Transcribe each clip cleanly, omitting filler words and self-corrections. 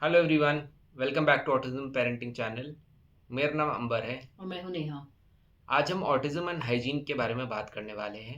Hello everyone. Welcome back to autism parenting channel. मेरा नाम अंबर है। और मैं हूँ नेहा। आज हम ऑटिज्म एंड हाइजीन के बारे में बात करने वाले हैं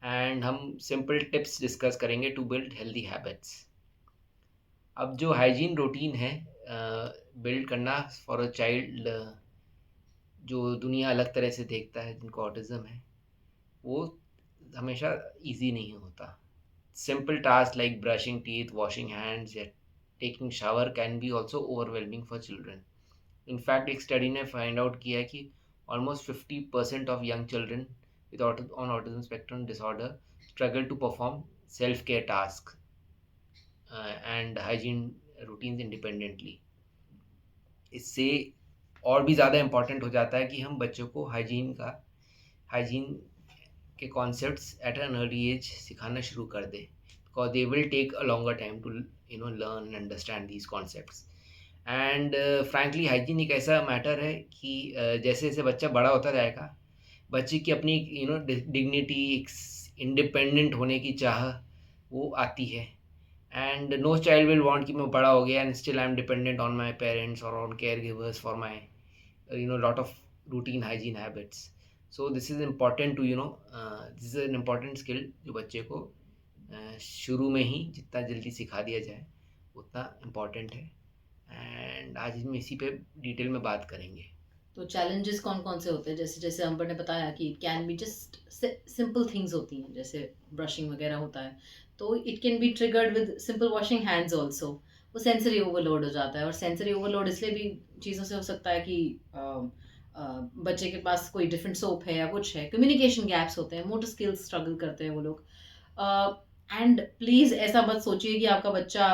एंड हम सिंपल टिप्स डिस्कस करेंगे टू बिल्ड हेल्दी हैबिट्स। अब जो हाइजीन रूटीन है बिल्ड करना फॉर अ चाइल्ड जो दुनिया अलग तरह से देखता है, जिनको ऑटिज्म है, वो हमेशा इजी नहीं होता। Simple task like brushing teeth, washing hands या taking shower can be also overwhelming for children. In fact एक स्टडी ने फाइंड आउट किया है कि almost 50% of young children with on autism spectrum disorder struggle to perform self care task and hygiene routines independently. इससे और भी ज़्यादा important हो जाता है कि हम बच्चों को हाइजीन के concepts at an early age सिखाना शुरू कर दें, because they will take a longer time to learn and understand these concepts. And frankly hygiene एक ऐसा मैटर है कि जैसे जैसे बच्चा बड़ा होता जाएगा, बच्चे की अपनी डिग्निटी, इंडिपेंडेंट होने की चाह वो आती है। And no child will want कि मैं बड़ा हो गया and still I am dependent on my parents और on care givers for my lot of routine hygiene habits. So this is important to this is an important skill जो बच्चे को शुरू में ही जितना जल्दी सिखा दिया जाए उतना इम्पॉर्टेंट है। एंड आज हम इसी पे डिटेल में बात करेंगे। तो चैलेंजेस कौन कौन से होते हैं? जैसे जैसे अंबर ने बताया कि can be just simple things होती हैं, जैसे ब्रशिंग वगैरह होता है, तो it can be triggered with simple washing hands also. वो सेंसरी ओवरलोड हो जाता है, और सेंसरी ओवरलोड इसलिए भी चीज़ों से हो सकता है कि बच्चे के पास कोई डिफरेंट सोप है या कुछ है, कम्युनिकेशन गैप्स होते हैं, मोटर स्किल्स स्ट्रगल करते हैं वो लोग। एंड प्लीज़ ऐसा मत सोचिए कि आपका बच्चा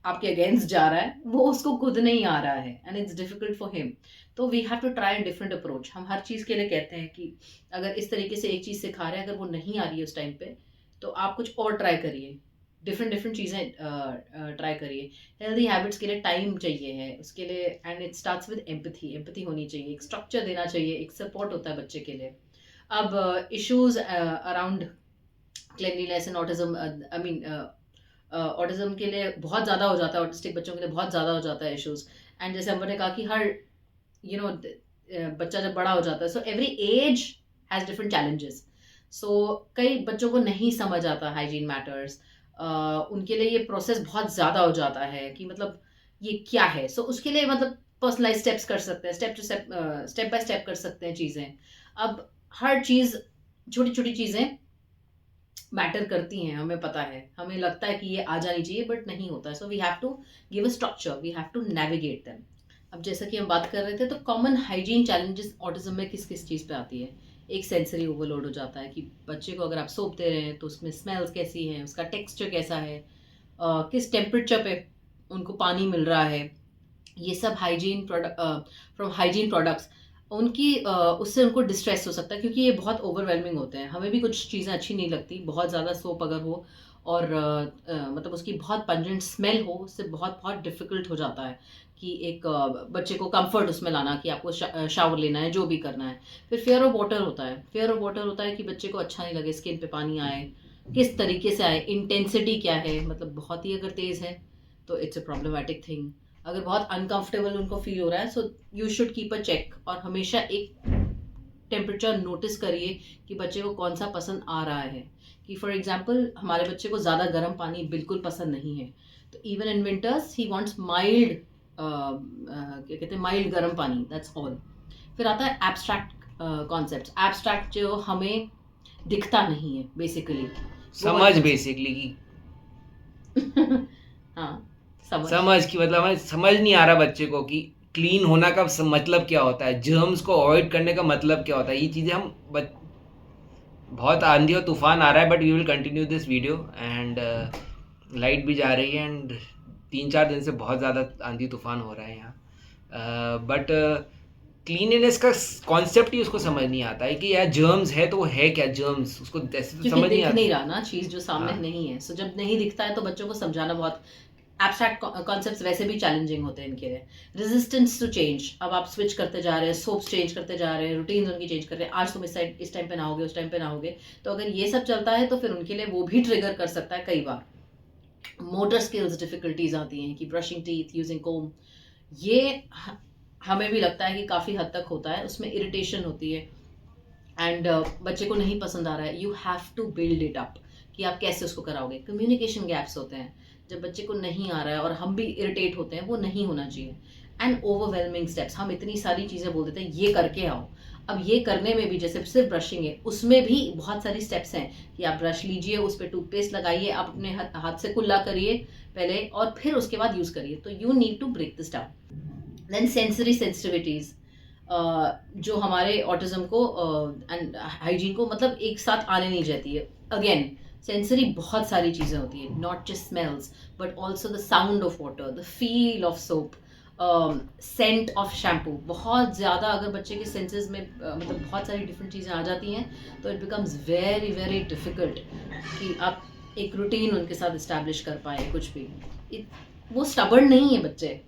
आपके अगेंस्ट जा रहा है, वो उसको खुद नहीं आ रहा है and it's difficult for him. तो we have to try different approach. हम हर चीज़ के लिए कहते हैं कि अगर इस तरीके से एक चीज़ सिखा रहे हैं, अगर वो नहीं आ रही है उस टाइम पे, तो आप कुछ और ट्राई करिए, डिफरेंट डिफरेंट चीज़ें ट्राई करिए। हेल्दी हैबिट्स के लिए टाइम चाहिए है उसके लिए, and it starts with empathy. Empathy होनी चाहिए, एक स्ट्रक्चर देना चाहिए, एक सपोर्ट होता है बच्चे के लिए। अब issues around cleanliness and autism, I mean autism के लिए बहुत ज़्यादा हो जाता है, ऑटिस्टिक बच्चों के लिए बहुत ज़्यादा हो जाता है इश्यूज। एंड जैसे हमने कहा कि हर बच्चा जब बड़ा हो जाता है, so every age has different challenges. So कई बच्चों को नहीं समझ आता हाइजीन मैटर्स, उनके लिए ये प्रोसेस बहुत ज़्यादा हो जाता है कि मतलब ये क्या है। सो उसके लिए मतलब पर्सनलाइज स्टेप्स कर सकते हैं, step to step, step by step कर सकते हैं चीज़ें। अब हर चीज़, छोटी छोटी चीज़ें मैटर करती हैं, हमें पता है, हमें लगता है कि ये आ जानी चाहिए, बट नहीं होता है। So we have to give a structure, we have to navigate them. अब जैसा कि हम बात कर रहे थे, तो कॉमन हाइजीन चैलेंजेस ऑटिज्म में किस किस चीज़ पे आती है? एक सेंसरी ओवरलोड हो जाता है कि बच्चे को अगर आप सोप दे रहे हैं तो उसमें स्मेल्स कैसी हैं, उसका टेक्सचर कैसा है, किस टेम्परेचर पे उनको पानी मिल रहा है। ये सब hygiene product, from hygiene products, उनकी उससे उनको डिस्ट्रेस हो सकता है, क्योंकि ये बहुत ओवरवेलमिंग होते हैं। हमें भी कुछ चीज़ें अच्छी नहीं लगती, बहुत ज़्यादा सोप अगर हो और मतलब उसकी बहुत पंजेंट स्मेल हो, उससे बहुत बहुत डिफिकल्ट हो जाता है कि एक बच्चे को कंफर्ट उसमें लाना, कि आपको शावर लेना है, जो भी करना है। फिर फेयर ऑफ वाटर होता है, फेयर ऑफ वाटर होता है कि बच्चे को अच्छा नहीं लगे, स्किन पे पानी आए, किस तरीके से आए, इंटेंसिटी क्या है, मतलब बहुत ही अगर तेज़ है तो इट्स अ प्रॉब्लमेटिक थिंग। अगर बहुत अनकंफर्टेबल उनको फील हो रहा है, so you should keep a check, और हमेशा एक टेम्परेचर नोटिस करिए कि बच्चे को कौन सा पसंद आ रहा है। कि फॉर एग्जांपल हमारे बच्चे को ज़्यादा गर्म पानी बिल्कुल पसंद नहीं है, तो even in winters he wants mild, क्या कहते हैं, माइल्ड गर्म पानी, दैट्स ऑल। फिर आता है एब्स्ट्रैक्ट कॉन्सेप्ट। एब्स्ट्रैक्ट जो हमें दिखता नहीं है बेसिकली, वो वाले समझ कॉन्सेप्ट। बेसिकली कि हाँ, समझ। समझ की मतलब हमें समझ नहीं आ रहा बच्चे को कि क्लीन होना का मतलब क्या होता है, जर्म्स को अवॉइड करने का मतलब क्या होता है। ये चीज़ें हम बहुत आंधी और तूफान आ रहा है, but we will continue this video. And light भी जा रही है एंड 3-4 दिन से बहुत ज़्यादा आंधी तूफान हो रहा है यहाँ। बट क्लीनलीनेस का कॉन्सेप्ट ही उसको समझ नहीं आता है कि यार जर्म्स है तो वो है क्या, जर्म्स उसको ऐसे तो क्योंकि समझ नहीं दिख नहीं आता। रहा ना, चीज जो सामने हाँ। नहीं है, सो जब नहीं दिखता है तो बच्चों को समझाना बहुत। एब्स्ट्रैक्ट कॉन्सेप्ट्स वैसे भी चैलेंजिंग होते हैं इनके लिए। रेजिस्टेंस टू चेंज, अब आप स्विच करते जा रहे हैं, सोप्स चेंज करते जा रहे हैं, रूटीन उनकी चेंज कर रहे हैं, आज तुम इस टाइम पे नहाओगे, उस टाइम पे नहाओगे, तो अगर ये सब चलता है तो फिर उनके लिए वो भी ट्रिगर कर सकता है कई बार। मोटर स्किल्स डिफ़िकल्टीज़ आती हैं कि ब्रशिंग टीथ, यूज़िंग कोम्ब, ये हमें भी लगता है कि काफ़ी हद तक होता है, उसमें इरिटेशन होती है एंड बच्चे को नहीं पसंद आ रहा है, you have to build it up कि आप कैसे उसको कराओगे। कम्युनिकेशन गैप्स होते हैं, जब बच्चे को नहीं आ रहा है और हम भी इरिटेट होते हैं, वो नहीं होना चाहिए। एंड ओवरवेलमिंग स्टेप्स, हम इतनी सारी चीज़ें बोल देते हैं ये करके आओ। अब ये करने में भी जैसे सिर्फ ब्रशिंग है, उसमें भी बहुत सारी स्टेप्स हैं कि आप ब्रश लीजिए, उस पर टूथपेस्ट लगाइए, आप अपने हाथ से कुल्ला करिए पहले और फिर उसके बाद यूज़ करिए। तो you need to break this down. Then sensory sensitivities, जो हमारे ऑटिज्म को एंड हाइजीन को मतलब एक साथ आने नहीं जाती है। अगेन सेंसरी बहुत सारी चीज़ें होती है, not just smells but also the sound of water, the feel of soap, scent of shampoo. बहुत ज़्यादा अगर बच्चे के सेंसेस में मतलब बहुत सारी डिफरेंट चीज़ें आ जाती हैं तो it becomes very very difficult कि आप एक रूटीन उनके साथ इस्टेब्लिश कर पाए कुछ भी। वो स्टबर्न नहीं है बच्चे,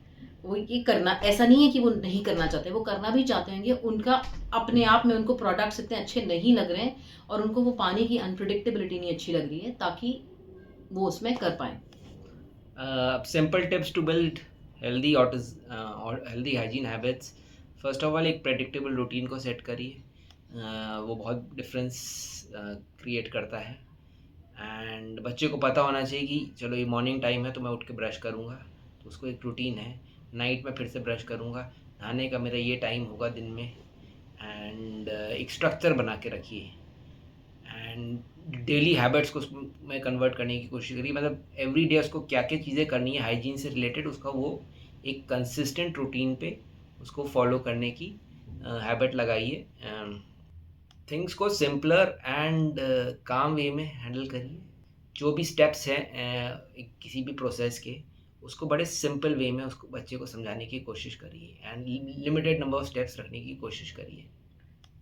वो ये करना ऐसा नहीं है कि वो नहीं करना चाहते, वो करना भी चाहते हैं कि उनका अपने आप में उनको प्रोडक्ट्स इतने अच्छे नहीं लग रहे हैं और उनको वो पानी की अनप्रिडिक्टेबिलिटी नहीं अच्छी लग रही है ताकि वो उसमें कर पाए। Simple tips to build healthy और healthy hygiene habits. First of all एक प्रेडिक्टेबल रूटीन को सेट करिए, वो बहुत डिफरेंस क्रिएट करता है। एंड बच्चे को पता होना चाहिए कि चलो ये मॉर्निंग टाइम है तो मैं उठ के ब्रश करूँगा, तो उसको एक रूटीन है। नाइट में फिर से ब्रश करूँगा, नहाने का मेरा ये टाइम होगा दिन में। एंड एक स्ट्रक्चर बना के रखिए एंड डेली हैबिट्स को उसमें कन्वर्ट करने की कोशिश करिए। मतलब एवरी डे उसको क्या क्या चीज़ें करनी है हाइजीन से रिलेटेड, उसका वो एक कंसिस्टेंट रूटीन पे उसको फॉलो करने की हैबिट लगाइए। थिंग्स को सिंपलर एंड काम वे में हैंडल करिए। जो भी स्टेप्स हैं किसी भी प्रोसेस के, उसको बड़े सिंपल वे में उसको बच्चे को समझाने की कोशिश करिए and limited number of steps रखने की कोशिश करिए।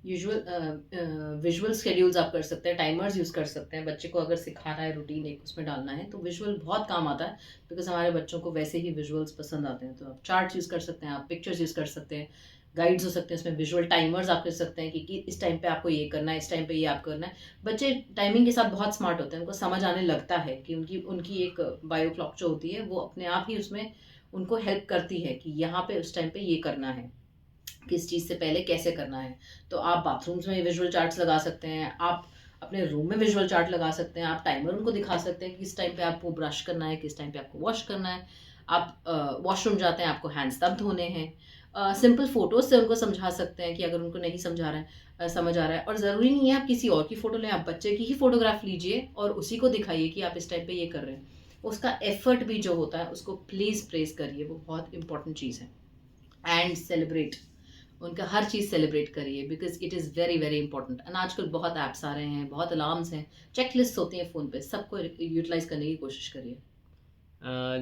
विजुअल स्केड्यूल्स आप कर सकते हैं, टाइमर्स यूज़ कर सकते हैं। बच्चे को अगर सिखाना है रूटीन एक उसमें डालना है तो विजुअल बहुत काम आता है, बिकॉज हमारे बच्चों को वैसे ही विजुअल्स पसंद आते हैं। तो आप चार्ट्स यूज़ कर सकते हैं, आप पिक्चर्स यूज़ कर सकते हैं, गाइड्स हो सकते हैं, उसमें विजुअल टाइमर्स आप कर सकते हैं कि इस टाइम पे आपको ये करना है, इस टाइम पे ये आप करना है। बच्चे टाइमिंग के साथ बहुत स्मार्ट होते हैं, उनको समझ आने लगता है कि उनकी उनकी एक बायो क्लॉक जो होती है वो अपने आप ही उसमें उनको हेल्प करती है कि यहाँ पे उस टाइम पे ये करना है, किस चीज़ से पहले कैसे करना है। तो आप बाथरूम्स में विजुअल चार्ट्स लगा सकते हैं, आप अपने रूम में विजुअल चार्ट लगा सकते हैं, आप टाइमर उनको दिखा सकते हैं कि किस टाइम पे आपको ब्रश करना है, किस टाइम पे आपको वॉश करना है। आप वॉशरूम जाते हैं, आपको हैंड्स तब धोने हैं। सिंपल फ़ोटोज़ से उनको समझा सकते हैं कि अगर उनको नहीं समझा रहा है समझ आ रहा है। और ज़रूरी नहीं है आप किसी और की फ़ोटो लें, आप बच्चे की ही फ़ोटोग्राफ लीजिए और उसी को दिखाइए कि आप इस टाइम पे ये कर रहे हैं। उसका एफ़र्ट भी जो होता है उसको प्लीज़ प्रेज़ करिए, वो बहुत इंपॉर्टेंट चीज़ है। एंड सेलिब्रेट, उनका हर चीज़ सेलिब्रेट करिए, because it is very very important. And आजकल बहुत ऐप्स आ रहे हैं, बहुत अलार्म्स हैं, चेकलिस्ट होती हैं फ़ोन पे, सबको यूटिलाइज करने की कोशिश करिए।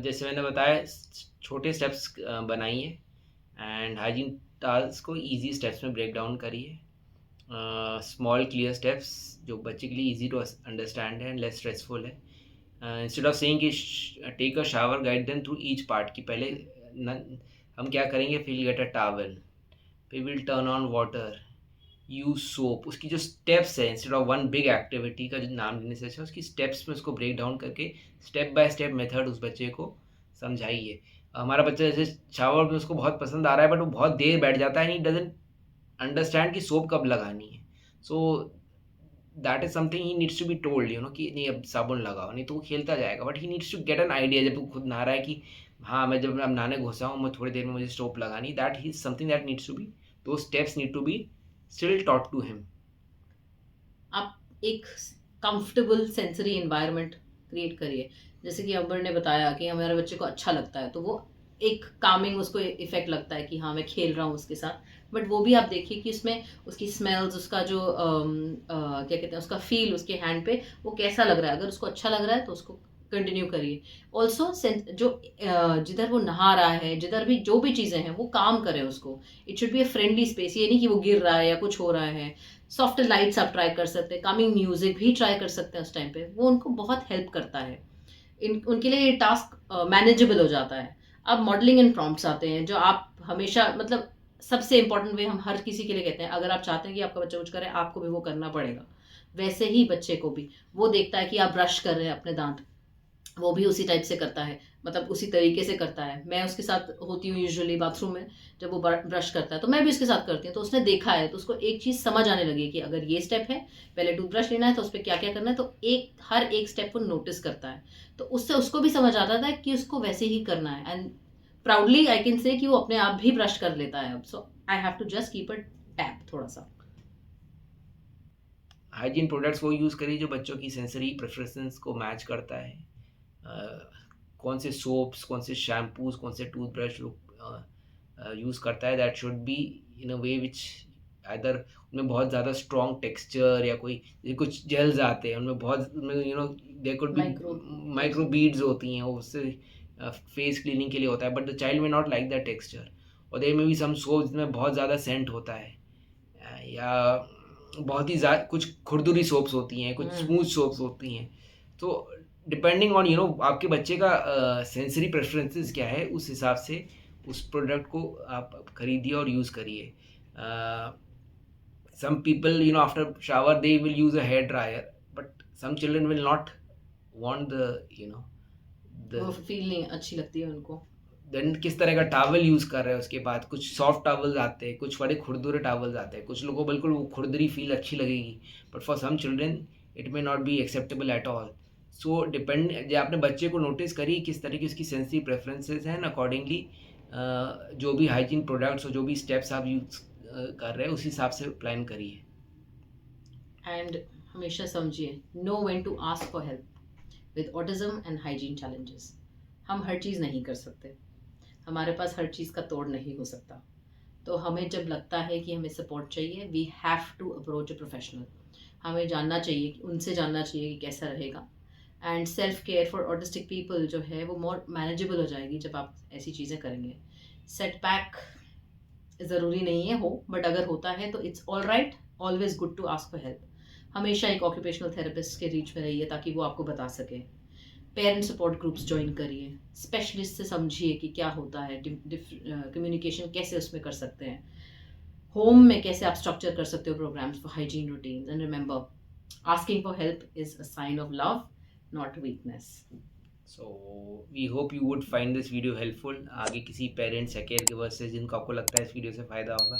जैसे मैंने बताया, छोटे स्टेप्स बनाइए एंड हाइजीन टास्क को इजी स्टेप्स में ब्रेक डाउन करिए। स्मॉल क्लियर स्टेप्स जो बच्चे के लिए इजी टू अंडरस्टैंड है एंड लेस स्ट्रेसफुल है। इंस्टेड ऑफ सेइंग कि take a shower, guide them through each part, कि पहले हम क्या करेंगे, फिल गेट अ टॉवल, फिर will turn on water, use soap. उसकी जो स्टेप्स है, instead of one big activity का जो नाम लेने से अच्छा उसकी स्टेप्स में उसको ब्रेक डाउन करके स्टेप बाय स्टेप मेथड उस बच्चे को समझाइए। हमारा बच्चा जैसे शावर में उसको बहुत पसंद आ रहा है बट वो बहुत देर बैठ जाता है, ही डजंट अंडरस्टैंड कि सोप कब लगानी है। So that is something he needs to be told, कि नहीं अब साबुन लगाओ, नहीं तो वो खेलता जाएगा। But he needs to get an idea जब वो खुद नहा रहा है कि हाँ, मैं जब अब नहाने घुसा हूँ, मैं थोड़ी देर में मुझे सोप लगानी, that he something that needs to be, दो steps need to be still taught to him. आप एक कंफर्टेबल सेंसरी एनवायरनमेंट क्रिएट करिए। जैसे कि अंबर ने बताया कि हमारे बच्चे को अच्छा लगता है, तो वो एक कामिंग उसको इफेक्ट लगता है कि हाँ मैं खेल रहा हूँ उसके साथ। बट वो भी आप देखिए कि उसमें उसकी स्मेल्स, उसका जो क्या कहते हैं, उसका फील उसके हैंड पे वो कैसा लग रहा है। अगर उसको अच्छा लग रहा है तो उसको कंटिन्यू करिए। ऑल्सो जो जिधर वो नहा रहा है, जिधर भी जो भी चीज़ें हैं वो काम करें उसको। It should be a friendly space, ये नहीं कि वो गिर रहा है या कुछ हो रहा है। सॉफ्ट लाइट्स आप ट्राई कर सकते हैं, कामिंग म्यूजिक भी ट्राई कर सकते हैं उस टाइम पे, वो उनको बहुत हेल्प करता है। उनके लिए ये टास्क मैनेजेबल हो जाता है। अब मॉडलिंग एंड प्रॉम्प्ट्स आते हैं जो आप हमेशा मतलब सबसे इंपॉर्टेंट वे हम हर किसी के लिए कहते हैं, अगर आप चाहते हैं कि आपका बच्चा कुछ करे आपको भी वो करना पड़ेगा। वैसे ही बच्चे को भी वो देखता है कि आप ब्रश कर रहे हैं अपने दांत, वो भी उसी टाइप से करता है, मतलब उसी तरीके से करता है। मैं उसके साथ होती हूँ यूजुअली बाथरूम में, जब वो ब्रश करता है तो मैं भी उसके साथ करती हूँ। तो उसने देखा है तो उसको एक चीज़ समझ आने लगी कि अगर ये स्टेप है, पहले टूथब्रश लेना है तो उस पर क्या क्या करना है, तो हर एक स्टेप को नोटिस करता है। तो उससे उसको भी समझ आता था कि उसको वैसे ही करना है। And proudly I can say कि वो अपने आप भी ब्रश कर लेता है अब। So I have to just keep it tap थोड़ा सा। हाइजीन प्रोडक्ट्स वो यूज़ करिए जो बच्चों की सेंसरी प्रेफरेंसेस को मैच करता है। कौन से सोप्स, कौन से शैम्पूज़, कौन से टूथब्रश यूज़ करता है, that should be in a way which either उनमें बहुत ज़्यादा स्ट्रॉन्ग टेक्सचर या कोई ये कुछ जेल्स आते हैं उनमें बहुत उनमें there could be micro micro beads होती हैं, वो उससे फेस क्लीनिंग के लिए होता है, बट द चाइल्ड में नॉट लाइक दैट टेक्सचर। और देयर में भी सम सोप्स जिसमें बहुत ज़्यादा सेंट होता है, या बहुत ही कुछ खुरदुरी सोप्स होती हैं, कुछ स्मूथ सोप्स होती हैं। तो डिपेंडिंग ऑन आपके बच्चे का सेंसरी प्रेफरेंसेस क्या है, उस हिसाब से उस प्रोडक्ट को आप खरीदिए और यूज़ करिए। Some people after shower they will use a hair dryer, but some children will not want the वो फील नहीं अच्छी लगती है उनको। देन किस तरह का टॉवल यूज़ कर रहे हैं उसके बाद। कुछ सॉफ्ट टॉवल्स आते हैं, कुछ बड़े खुरदुरे टॉवल्स आते हैं, कुछ लोगों को बिल्कुल वो खुरदरी फील अच्छी लगेगी, but for some children it may not be acceptable at all. So depend, जो आपने बच्चे को नोटिस करिए किस तरह की उसकी सेंसिटिव प्रेफरेंसेस हैं, अकॉर्डिंगली जो भी हाइजीन प्रोडक्ट्स और जो भी स्टेप्स आप यूज़ कर रहे हैं उस हिसाब से प्लान करिए। एंड हमेशा समझिए, know when to ask for help with autism and hygiene challenges. हम हर चीज़ नहीं कर सकते, हमारे पास हर चीज़ का तोड़ नहीं हो सकता। तो हमें जब लगता है कि हमें सपोर्ट चाहिए, we have to approach a professional. हमें जानना चाहिए, उनसे जानना चाहिए कि कैसा रहेगा। And self care for autistic people जो है वो मोर मैनेजेबल हो जाएगी जब आप ऐसी चीज़ें करेंगे। सेटबैक ज़रूरी नहीं है हो, बट अगर होता है तो it's all right, always good to ask for help. हमेशा एक ऑक्यूपेशनल थेरेपिस्ट के रीच में रहिए ताकि वो आपको बता सके। पेरेंट सपोर्ट ग्रुप्स ज्वाइन करिए, स्पेशलिस्ट से समझिए कि क्या होता है, कम्युनिकेशन कैसे उसमें कर सकते हैं, होम में कैसे आप स्ट्रक्चर कर सकते हो programs for hygiene routines. And remember, asking for help is a sign of love, not weakness. So we hope you would find this video helpful. आगे किसी पेरेंट्स या केयर गिवर्स से जिनको आपको लगता है इस वीडियो से फ़ायदा होगा,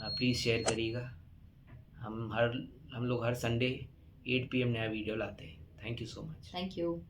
प्लीज़ शेयर करिएगा। हम लोग हर संडे 8 PM नया वीडियो लाते हैं। Thank you so much. Thank you.